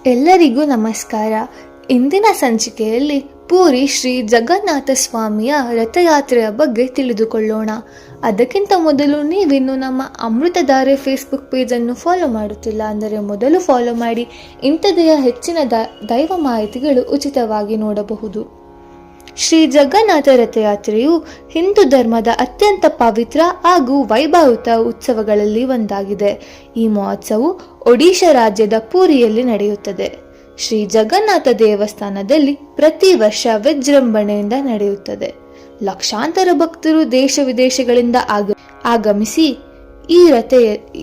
ಎಲ್ಲರಿಗೂ ನಮಸ್ಕಾರ. ಇಂದಿನ ಸಂಚಿಕೆಯಲ್ಲಿ ಪೂರಿ ಶ್ರೀ ಜಗನ್ನಾಥ ಸ್ವಾಮಿಯ ರಥಯಾತ್ರೆಯ ಬಗ್ಗೆ ತಿಳಿದುಕೊಳ್ಳೋಣ. ಅದಕ್ಕಿಂತ ಮೊದಲು ನೀವಿನ್ನು ನಮ್ಮ ಅಮೃತಧಾರೆ ಫೇಸ್ಬುಕ್ ಪೇಜನ್ನು ಫಾಲೋ ಮಾಡುತ್ತಿಲ್ಲ ಅಂದರೆ ಮೊದಲು ಫಾಲೋ ಮಾಡಿ. ಇಂಥದೆಯ ಹೆಚ್ಚಿನ ದೈವ ಮಾಹಿತಿಗಳು ಉಚಿತವಾಗಿ ನೋಡಬಹುದು. ಶ್ರೀ ಜಗನ್ನಾಥ ರಥಯಾತ್ರೆಯು ಹಿಂದೂ ಧರ್ಮದ ಅತ್ಯಂತ ಪವಿತ್ರ ಹಾಗೂ ವೈಭವಯುತ ಉತ್ಸವಗಳಲ್ಲಿ ಒಂದಾಗಿದೆ. ಈ ಮಹೋತ್ಸವವು ಒಡಿಶಾ ರಾಜ್ಯದ ಪೂರಿಯಲ್ಲಿ ನಡೆಯುತ್ತದೆ. ಶ್ರೀ ಜಗನ್ನಾಥ ದೇವಸ್ಥಾನದಲ್ಲಿ ಪ್ರತಿ ವರ್ಷ ವಿಜೃಂಭಣೆಯಿಂದ ನಡೆಯುತ್ತದೆ. ಲಕ್ಷಾಂತರ ಭಕ್ತರು ದೇಶ ವಿದೇಶಗಳಿಂದ ಆಗಮಿಸಿ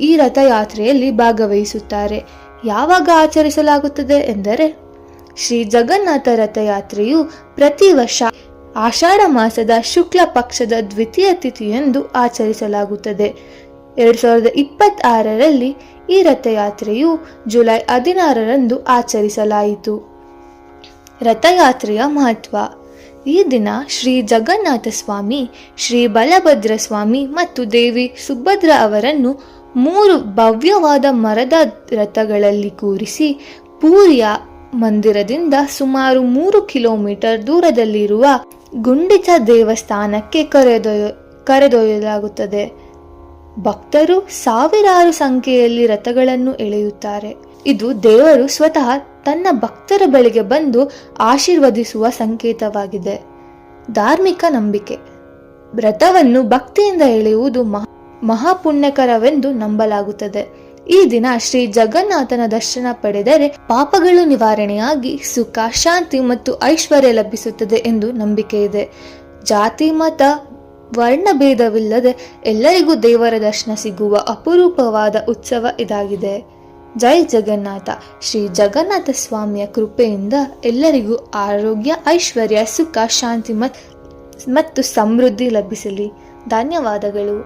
ಈ ರಥಯಾತ್ರೆಯಲ್ಲಿ ಭಾಗವಹಿಸುತ್ತಾರೆ. ಯಾವಾಗ ಆಚರಿಸಲಾಗುತ್ತದೆ ಎಂದರೆ, ಶ್ರೀ ಜಗನ್ನಾಥ ರಥಯಾತ್ರೆಯು ಪ್ರತಿ ವರ್ಷ ಆಷಾಢ ಮಾಸದ ಶುಕ್ಲ ಪಕ್ಷದ ದ್ವಿತೀಯ ತಿಥಿಯಂದು ಆಚರಿಸಲಾಗುತ್ತದೆ. 2026ರಲ್ಲಿ ಈ ರಥಯಾತ್ರೆಯು ಜುಲೈ 16ರಂದು ಆಚರಿಸಲಾಯಿತು. ರಥಯಾತ್ರೆಯ ಮಹತ್ವ. ಈ ದಿನ ಶ್ರೀ ಜಗನ್ನಾಥ ಸ್ವಾಮಿ, ಶ್ರೀ ಬಲಭದ್ರ ಸ್ವಾಮಿ ಮತ್ತು ದೇವಿ ಸುಭದ್ರ ಅವರನ್ನು 3 ಭವ್ಯವಾದ ಮರದ ರಥಗಳಲ್ಲಿ ಕೂರಿಸಿ ಪೂರಿಯ ಮಂದಿರದಿಂದ ಸುಮಾರು 3 ಕಿಲೋಮೀಟರ್ ದೂರದಲ್ಲಿರುವ ಗುಂಡಿಚಾ ದೇವಸ್ಥಾನಕ್ಕೆ ಕರೆದೊಯ್ಯಲಾಗುತ್ತದೆ. ಭಕ್ತರು ಸಾವಿರಾರು ಸಂಖ್ಯೆಯಲ್ಲಿ ರಥಗಳನ್ನು ಎಳೆಯುತ್ತಾರೆ. ಇದು ದೇವರು ಸ್ವತಃ ತನ್ನ ಭಕ್ತರ ಬಳಿಗೆ ಬಂದು ಆಶೀರ್ವದಿಸುವ ಸಂಕೇತವಾಗಿದೆ. ಧಾರ್ಮಿಕ ನಂಬಿಕೆ. ರಥವನ್ನು ಭಕ್ತಿಯಿಂದ ಎಳೆಯುವುದು ಮಹಾಪುಣ್ಯಕರವೆಂದು ನಂಬಲಾಗುತ್ತದೆ. ಈ ದಿನ ಶ್ರೀ ಜಗನ್ನಾಥನ ದರ್ಶನ ಪಡೆದರೆ ಪಾಪಗಳು ನಿವಾರಣೆಯಾಗಿ ಸುಖ, ಶಾಂತಿ ಮತ್ತು ಐಶ್ವರ್ಯ ಲಭಿಸುತ್ತದೆ ಎಂದು ನಂಬಿಕೆ ಇದೆ. ಜಾತಿ, ಮತ, ವರ್ಣಭೇದವಿಲ್ಲದೆ ಎಲ್ಲರಿಗೂ ದೇವರ ದರ್ಶನ ಸಿಗುವ ಅಪರೂಪವಾದ ಉತ್ಸವ ಇದಾಗಿದೆ. ಜೈ ಜಗನ್ನಾಥ. ಶ್ರೀ ಜಗನ್ನಾಥ ಸ್ವಾಮಿಯ ಕೃಪೆಯಿಂದ ಎಲ್ಲರಿಗೂ ಆರೋಗ್ಯ, ಐಶ್ವರ್ಯ, ಸುಖ, ಶಾಂತಿ ಮತ್ತು ಸಮೃದ್ಧಿ ಲಭಿಸಲಿ. ಧನ್ಯವಾದಗಳು.